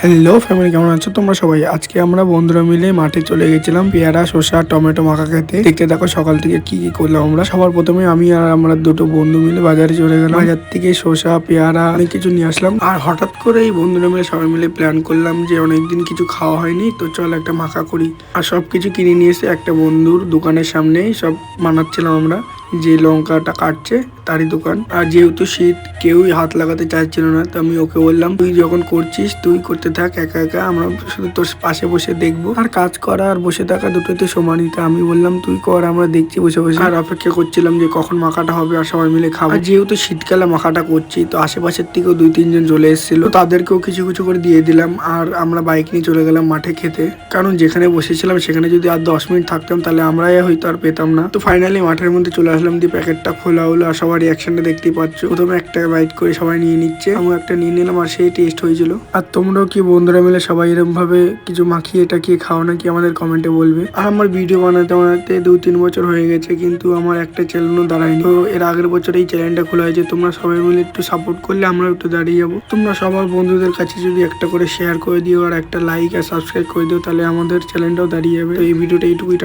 Hello family, কেমন আছো তোমরা সবাই? আজকে আমরা বন্ধুরা মিলে মাঠে চলে গেছিলাম পেয়ারা, শসা, টমেটো মাখা খেতে। দেখতে দেখো সকাল থেকে কি কি করলাম আমরা। সবার প্রথমে আমি আর আমরা দুটো বন্ধু মিলে বাজারে চলে গেলাম। বাজার থেকে শসা, পেয়ারা অনেক কিছু নিয়ে আসলাম। আর হঠাৎ করে এই বন্ধুরা মিলে সবাই মিলে প্ল্যান করলাম যে অনেকদিন কিছু খাওয়া হয়নি, তো চল একটা মাখা করি। আর সবকিছু কিনে নিয়ে এসে একটা বন্ধুর দোকানের সামনেই সব বানাচ্ছিলাম আমরা। যে লঙ্কাটা কাটছে তারই দোকান। আর যেহেতু শীত, কেউই হাত লাগাতে চাইছিল না, তো আমি ওকে বললাম তুই যখন করছিস তুই করতে থাক একা একা, আমরা শুধু তোর পাশে বসে দেখবো। আর কাজ করা আর বসে থাকা দুটোতে সমানই। তা আমি বললাম তুই কর, আমরা দেখছি বসে বসে। আর অপেক্ষা করছিলাম যে কখন মাখাটা হবে আর সবাই মিলে খাবো। আর যেহেতু শীতকালে মাখাটা করছি, তো আশেপাশের থেকেও 2-3 জন চলে এসেছিল, তাদেরকেও কিছু কিছু করে দিয়ে দিলাম। আর আমরা বাইক নিয়ে চলে গেলাম মাঠে খেতে, কারণ যেখানে বসেছিলাম সেখানে যদি আর 10 মিনিট থাকতাম তাহলে আমরাই হয়তো আর পেতাম না। তো ফাইনালি মাঠের মধ্যে চলে আসলাম, দিয়ে প্যাকেটটা খোলা হলো। আর সবার রিয়াকশনটা দেখতেই পাচ্ছ, প্রথমে একটা বাইট করে সবাই নিয়ে নিচ্ছে, আমি একটা নিয়ে নিলাম, আর সেই টেস্ট হয়েছিল। আর তোমরাও কি বন্ধুরা মিলে সবাই এরকম ভাবে কিছু মাখিয়ে টাকিয়ে খাও নাকি আমাদের কমেন্টে বলবে। আর আমার ভিডিও বানাতে বানাতে 2-3 বছর হয়ে গেছে, কিন্তু আমার একটা চ্যানেলও দাঁড়ায়নি। তো এর আগের বছর এই চ্যানেলটা খোলা হয়েছে, তোমরা সবাই মিলে একটু সাপোর্ট করলে আমরা একটু দাঁড়িয়ে যাবো। তোমরা সবার বন্ধুদের কাছে যদি একটা করে শেয়ার করে দিও আর একটা লাইক আর সাবস্ক্রাইব করে দিও, তাহলে আমাদের চ্যানেলটাও দাঁড়িয়ে যাবে। তো এই ভিডিওটা এইটুকুই।